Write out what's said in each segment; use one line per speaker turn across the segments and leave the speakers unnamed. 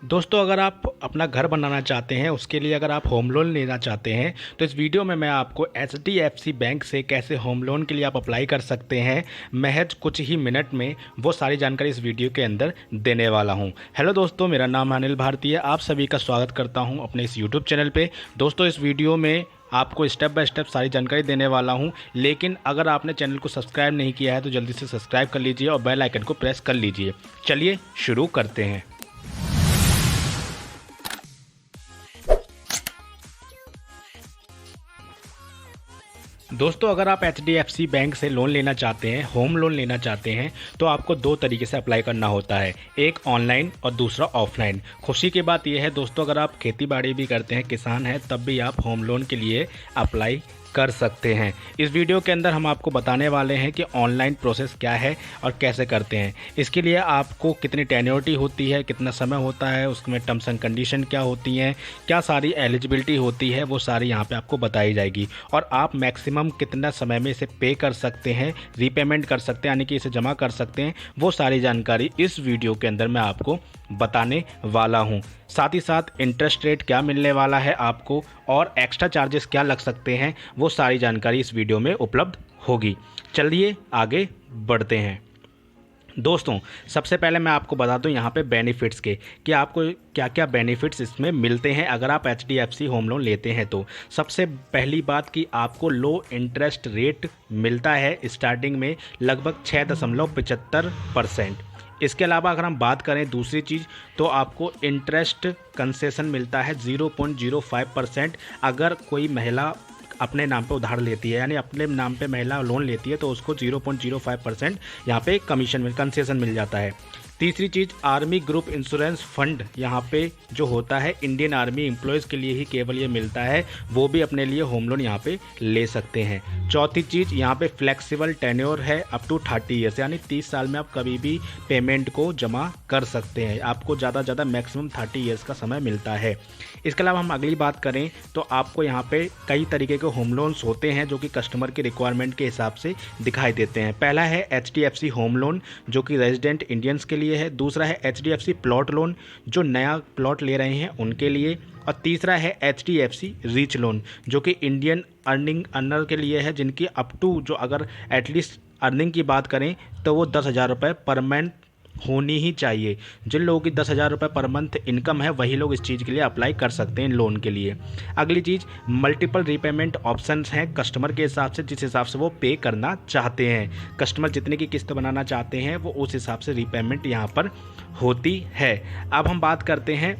दोस्तों, अगर आप अपना घर बनाना चाहते हैं, उसके लिए अगर आप होम लोन लेना चाहते हैं तो इस वीडियो में मैं आपको एचडीएफसी बैंक से कैसे होम लोन के लिए आप अप्लाई कर सकते हैं, महज कुछ ही मिनट में वो सारी जानकारी इस वीडियो के अंदर देने वाला हूं। हेलो दोस्तों, मेरा नाम है अनिल भारतीय। आप सभी का स्वागत करता हूं अपने इस यूट्यूब चैनल पे। दोस्तों, इस वीडियो में आपको स्टेप बाय स्टेप सारी जानकारी देने वाला हूं, लेकिन अगर आपने चैनल को सब्सक्राइब नहीं किया है तो जल्दी से सब्सक्राइब कर लीजिए और बेल आइकन को प्रेस कर लीजिए। चलिए शुरू करते हैं। दोस्तों, अगर आप एचडीएफसी बैंक से लोन लेना चाहते हैं, होम लोन लेना चाहते हैं, तो आपको दो तरीके से अप्लाई करना होता है, एक ऑनलाइन और दूसरा ऑफलाइन। खुशी की बात यह है दोस्तों, अगर आप खेती बाड़ी भी करते हैं, किसान हैं, तब भी आप होम लोन के लिए अप्लाई कर सकते हैं। इस वीडियो के अंदर हम आपको बताने वाले हैं कि ऑनलाइन प्रोसेस क्या है और कैसे करते हैं। इसके लिए आपको कितनी टेन्योरिटी होती है, कितना समय होता है, उसमें टर्म्स एंड कंडीशन क्या होती हैं, क्या सारी एलिजिबिलिटी होती है, वो सारी यहाँ पे आपको बताई जाएगी। और आप मैक्सिमम कितना समय में इसे पे कर सकते हैं, रीपेमेंट कर सकते हैं, यानी कि इसे जमा कर सकते हैं, वो सारी जानकारी इस वीडियो के अंदर मैं आपको बताने वाला हूँ। साथ ही साथ इंटरेस्ट रेट क्या मिलने वाला है आपको और एक्स्ट्रा चार्जेस क्या लग सकते हैं, वो सारी जानकारी इस वीडियो में उपलब्ध होगी। चलिए आगे बढ़ते हैं। दोस्तों, सबसे पहले मैं आपको बता दूं यहाँ पे बेनिफिट्स के कि आपको क्या क्या बेनिफिट्स इसमें मिलते हैं अगर आप एचडीएफसी होम लोन लेते हैं। तो सबसे पहली बात कि आपको लो इंटरेस्ट रेट मिलता है स्टार्टिंग में लगभग 6.75%। इसके अलावा अगर हम बात करें दूसरी चीज़, तो आपको इंटरेस्ट कंसेशन मिलता है 0.05%। अगर कोई महिला अपने नाम पे उधार लेती है, यानी अपने नाम पे महिला लोन लेती है, तो उसको 0.05% यहाँ पे कंसेशन मिल जाता है। तीसरी चीज़, आर्मी ग्रुप इंश्योरेंस फंड यहाँ पे जो होता है इंडियन आर्मी एम्प्लॉयज़ के लिए ही केवल ये मिलता है, वो भी अपने लिए होम लोन यहाँ पे ले सकते हैं। चौथी चीज़, यहाँ पे फ्लेक्सिबल टेन्योर है अप टू 30 ईयर्स, यानी 30 साल में आप कभी भी पेमेंट को जमा कर सकते हैं। आपको ज़्यादा से ज़्यादा मैक्सिमम 30 ईयर्स का समय मिलता है। इसके अलावा हम अगली बात करें तो आपको यहाँ पे कई तरीके के होम लोन्स होते हैं जो कि कस्टमर की रिक्वायरमेंट के हिसाब से दिखाई देते हैं। पहला है एचडीएफसी होम लोन जो कि रेजिडेंट इंडियंस के लिए है। दूसरा है एचडीएफसी प्लॉट लोन जो नया प्लॉट ले रहे हैं उनके लिए। और तीसरा है एचडीएफसी रिच लोन जो कि इंडियन अर्नर के लिए है, जिनकी अप टू जो अगर एटलीस्ट अर्निंग की बात करें तो वो 10,000 रुपये पर मंथ होनी ही चाहिए। जिन लोगों की 10,000 रुपये पर मंथ इनकम है वही लोग इस चीज़ के लिए अप्लाई कर सकते हैं लोन के लिए। अगली चीज़, मल्टीपल रीपेमेंट ऑप्शंस हैं कस्टमर के हिसाब से, जिस हिसाब से वो पे करना चाहते हैं। कस्टमर जितने की किस्त बनाना चाहते हैं वो उस हिसाब से रीपेमेंट यहाँ पर होती है। अब हम बात करते हैं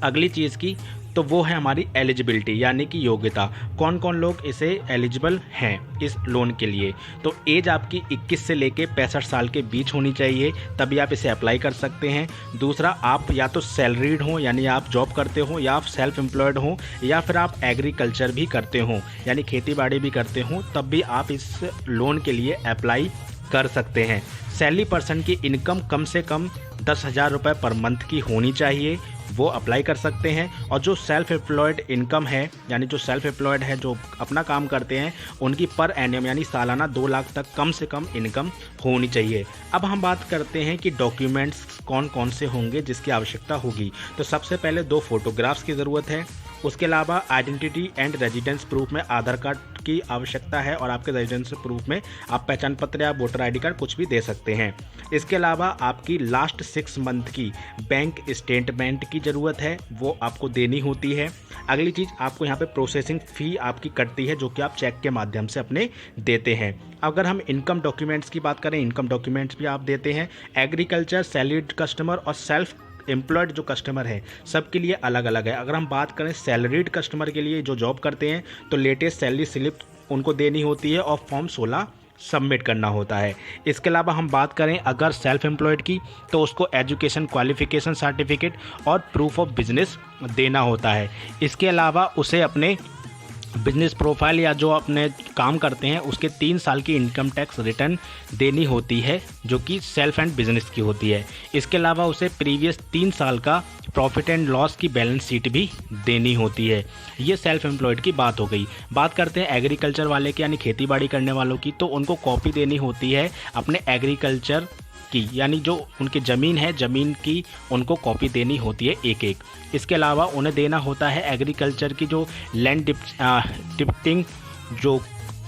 अगली चीज़ की, तो वो है हमारी एलिजिबिलिटी, यानी कि योग्यता। कौन कौन लोग इसे एलिजिबल हैं इस लोन के लिए। तो एज आपकी 21 से लेके 65 साल के बीच होनी चाहिए, तभी आप इसे अप्लाई कर सकते हैं। दूसरा, आप या तो सैलरीड हो, यानी आप जॉब करते हो, या आप सेल्फ एम्प्लॉयड हो, या फिर आप एग्रीकल्चर भी करते हो, यानी खेती बाड़ी भी करते हो, तब भी आप इस लोन के लिए अप्लाई कर सकते हैं। सैलरी पर्सन की इनकम कम से कम 10,000 रुपये पर मंथ की होनी चाहिए, वो अप्लाई कर सकते हैं। और जो सेल्फ एम्प्लॉयड इनकम है, यानी जो सेल्फ एम्प्लॉयड है, जो अपना काम करते हैं, उनकी पर एनम यानी सालाना 2 लाख तक कम से कम इनकम होनी चाहिए। अब हम बात करते हैं कि डॉक्यूमेंट्स कौन कौन से होंगे जिसकी आवश्यकता होगी। तो सबसे पहले 2 फोटोग्राफ्स की ज़रूरत है। उसके अलावा आइडेंटिटी एंड रेजिडेंस प्रूफ में आधार कार्ड की आवश्यकता है, और आपके रेजिडेंस प्रूफ में आप पहचान पत्र या वोटर आईडी कार्ड कुछ भी दे सकते हैं। इसके अलावा आपकी लास्ट 6 मंथ की बैंक स्टेटमेंट की ज़रूरत है, वो आपको देनी होती है। अगली चीज़, आपको यहाँ पे प्रोसेसिंग फ़ी आपकी कटती है जो कि आप चेक के माध्यम से अपने देते हैं। अगर हम इनकम डॉक्यूमेंट्स की बात करें, इनकम डॉक्यूमेंट्स भी आप देते हैं। एग्रीकल्चर, सैलरीड कस्टमर और सेल्फ एम्प्लॉयड जो कस्टमर है सबके लिए अलग अलग है। अगर हम बात करें सैलरीड कस्टमर के लिए जो जॉब करते हैं, तो लेटेस्ट सैलरी स्लिप उनको देनी होती है और फॉर्म 16 सबमिट करना होता है। इसके अलावा हम बात करें अगर सेल्फ एम्प्लॉयड की, तो उसको एजुकेशन क्वालिफिकेशन सर्टिफिकेट और प्रूफ ऑफ बिजनेस देना होता है। इसके अलावा उसे अपने बिजनेस प्रोफाइल या जो अपने काम करते हैं उसके 3 साल की इनकम टैक्स रिटर्न देनी होती है जो कि सेल्फ एंड बिजनेस की होती है। इसके अलावा उसे प्रीवियस 3 साल का प्रॉफिट एंड लॉस की बैलेंस शीट भी देनी होती है। ये सेल्फ एम्प्लॉयड की बात हो गई। बात करते हैं एग्रीकल्चर वाले की, यानी खेती बाड़ी करने वालों की, तो उनको कॉपी देनी होती है अपने एग्रीकल्चर की, यानी जो उनकी ज़मीन है, ज़मीन की उनको कॉपी देनी होती है एक एक। इसके अलावा उन्हें देना होता है एग्रीकल्चर की जो लैंड डिप्टिंग जो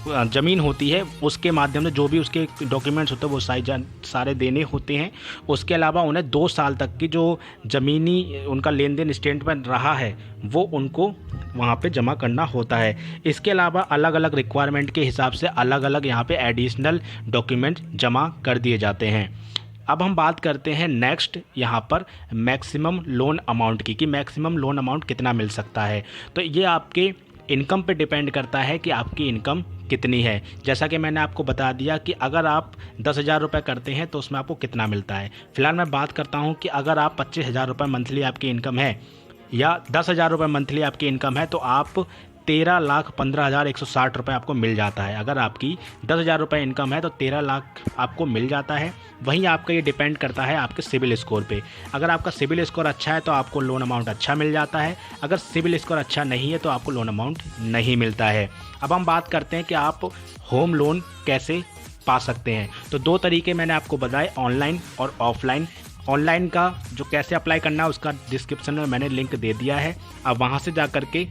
ज़मीन होती है उसके माध्यम से जो भी उसके डॉक्यूमेंट्स होते हैं वो सारे देने होते हैं। उसके अलावा उन्हें 2 साल तक की जो ज़मीनी उनका लेन देन स्टेटमेंट रहा है वो उनको वहाँ पे जमा करना होता है। इसके अलावा अलग अलग रिक्वायरमेंट के हिसाब से अलग अलग यहाँ पे एडिशनल डॉक्यूमेंट जमा कर दिए जाते हैं। अब हम बात करते हैं नेक्स्ट यहाँ पर मैक्सिमम लोन अमाउंट की, कि मैक्सिमम लोन अमाउंट कितना मिल सकता है। तो ये आपके इनकम पे डिपेंड करता है कि आपकी इनकम कितनी है। जैसा कि मैंने आपको बता दिया कि अगर आप 10,000 रुपये करते हैं तो उसमें आपको कितना मिलता है। फिलहाल मैं बात करता हूं कि अगर आप 25,000 रुपये मंथली आपकी इनकम है या 10,000 रुपये मंथली आपकी इनकम है तो आप 13,15,160 रुपये आपको मिल जाता है। अगर आपकी 10,000 रुपये इनकम है तो 13 लाख आपको मिल जाता है। वहीं आपका ये डिपेंड करता है आपके सिविल स्कोर पे। अगर आपका सिविल स्कोर अच्छा है तो आपको लोन अमाउंट अच्छा मिल जाता है, अगर सिविल स्कोर अच्छा नहीं है तो आपको लोन अमाउंट नहीं मिलता है। अब हम बात करते हैं कि आप होम लोन कैसे पा सकते हैं। तो 2 तरीके मैंने आपको बताए, ऑनलाइन और ऑफलाइन। ऑनलाइन का जो कैसे अप्लाई करना है उसका डिस्क्रिप्शन में मैंने लिंक दे दिया है, आप वहाँ से जा कर के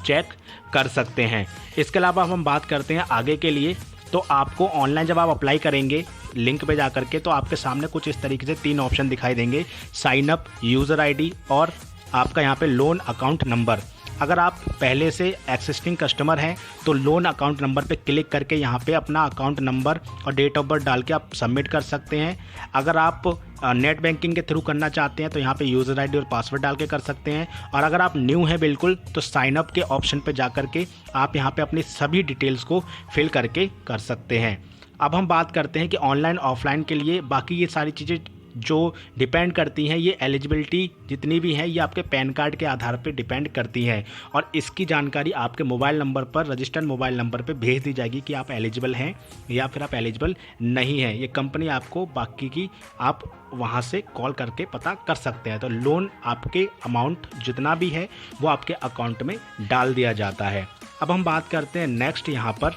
चेक कर सकते हैं। इसके अलावा हम बात करते हैं आगे के लिए, तो आपको ऑनलाइन जब आप अप्लाई करेंगे लिंक पे जा करके तो आपके सामने कुछ इस तरीके से 3 ऑप्शन दिखाई देंगे, साइन अप, यूज़र आईडी और आपका यहाँ पे लोन अकाउंट नंबर। अगर आप पहले से एक्सिस्टिंग कस्टमर हैं तो लोन अकाउंट नंबर पे क्लिक करके यहाँ पे अपना अकाउंट नंबर और डेट ऑफ बर्थ डाल के आप सबमिट कर सकते हैं। अगर आप नेट बैंकिंग के थ्रू करना चाहते हैं तो यहाँ पे यूज़र आईडी और पासवर्ड डाल के कर सकते हैं। और अगर आप न्यू हैं बिल्कुल तो साइन अप के ऑप्शन पे जा कर के आप यहाँ पे अपनी सभी डिटेल्स को फिल करके कर सकते हैं। अब हम बात करते हैं कि ऑनलाइन ऑफलाइन के लिए बाकी ये सारी चीज़ें जो डिपेंड करती हैं, ये एलिजिबिलिटी जितनी भी है ये आपके पैन कार्ड के आधार पे डिपेंड करती हैं और इसकी जानकारी आपके मोबाइल नंबर पर, रजिस्टर्ड मोबाइल नंबर पे भेज दी जाएगी कि आप एलिजिबल हैं या फिर आप एलिजिबल नहीं हैं। ये कंपनी आपको बाकी की आप वहाँ से कॉल करके पता कर सकते हैं। तो लोन आपके अमाउंट जितना भी है वो आपके अकाउंट में डाल दिया जाता है। अब हम बात करते हैं नेक्स्ट यहाँ पर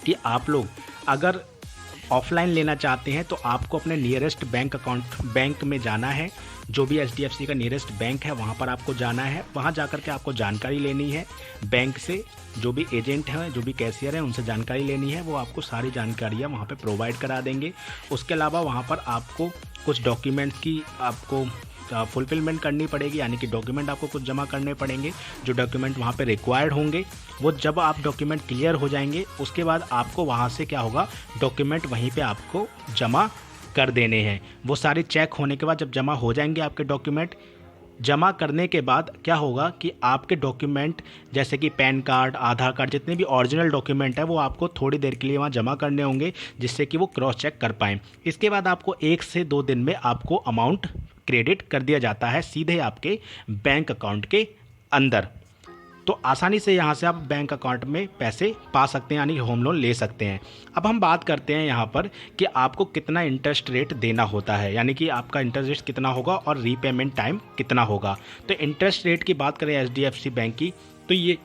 कि आप लोग अगर ऑफलाइन लेना चाहते हैं तो आपको अपने नियरेस्ट बैंक में जाना है। जो भी HDFC का नियरेस्ट बैंक है वहाँ पर आपको जाना है। वहाँ जाकर के आपको जानकारी लेनी है बैंक से, जो भी एजेंट हैं, जो भी कैशियर हैं उनसे जानकारी लेनी है। वो आपको सारी जानकारियाँ वहाँ पे प्रोवाइड करा देंगे। उसके अलावा वहाँ पर आपको कुछ डॉक्यूमेंट्स की आपको फुलफिलमेंट करनी पड़ेगी, यानी कि डॉक्यूमेंट आपको कुछ जमा करने पड़ेंगे। जो डॉक्यूमेंट वहाँ पे रिक्वायर्ड होंगे वो जब आप डॉक्यूमेंट क्लियर हो जाएंगे उसके बाद आपको वहाँ से क्या होगा, डॉक्यूमेंट वहीं पे आपको जमा कर देने हैं। वो सारे चेक होने के बाद जब जमा हो जाएंगे आपके डॉक्यूमेंट, जमा करने के बाद क्या होगा कि आपके डॉक्यूमेंट जैसे कि पैन कार्ड, आधार कार्ड, जितने भी ओरिजिनल डॉक्यूमेंट है वो आपको थोड़ी देर के लिए वहाँ जमा करने होंगे जिससे कि वो क्रॉस चेक कर पाएँ। इसके बाद आपको 1 से 2 दिन में आपको अमाउंट क्रेडिट कर दिया जाता है सीधे आपके बैंक अकाउंट के अंदर। तो आसानी से यहाँ से आप बैंक अकाउंट में पैसे पा सकते हैं, यानी होम लोन ले सकते हैं। अब हम बात करते हैं यहाँ पर कि आपको कितना इंटरेस्ट रेट देना होता है, यानी कि आपका इंटरेस्ट रेट कितना होगा और रीपेमेंट टाइम कितना होगा। तो इंटरेस्ट रेट की बात करें HDFC बैंक की तो ये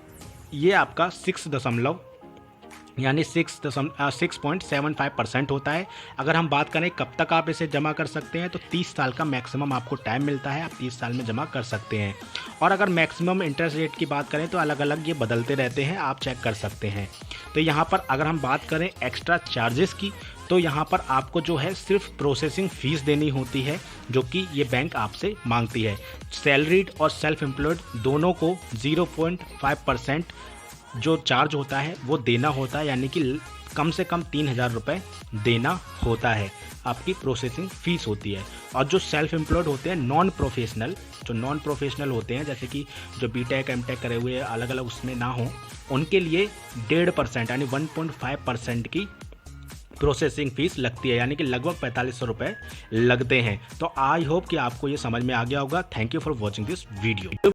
आपका 6.75% होता है। अगर हम बात करें कब तक आप इसे जमा कर सकते हैं तो 30 साल का मैक्सिमम आपको टाइम मिलता है, आप 30 साल में जमा कर सकते हैं। और अगर मैक्सिमम इंटरेस्ट रेट की बात करें तो अलग अलग ये बदलते रहते हैं, आप चेक कर सकते हैं। तो यहाँ पर अगर हम बात करें एक्स्ट्रा चार्जेस की तो यहाँ पर आपको जो है सिर्फ प्रोसेसिंग फ़ीस देनी होती है जो कि ये बैंक आपसे मांगती है। सैलरीड और सेल्फ एम्प्लॉयड दोनों को 0.5% जो चार्ज होता है वो देना होता है, यानी कि कम से कम 3,000 रुपये देना होता है, आपकी प्रोसेसिंग फ़ीस होती है। और जो सेल्फ एम्प्लॉयड होते हैं नॉन प्रोफेशनल होते हैं, जैसे कि जो BTech MTech करे हुए अलग अलग उसमें ना हो, उनके लिए 1.5% यानी 1.5% की प्रोसेसिंग फ़ीस लगती है, यानी कि लगभग 4500 रुपये लगते हैं। तो आई होप कि आपको ये समझ में आ गया होगा। Thank you for watching this video.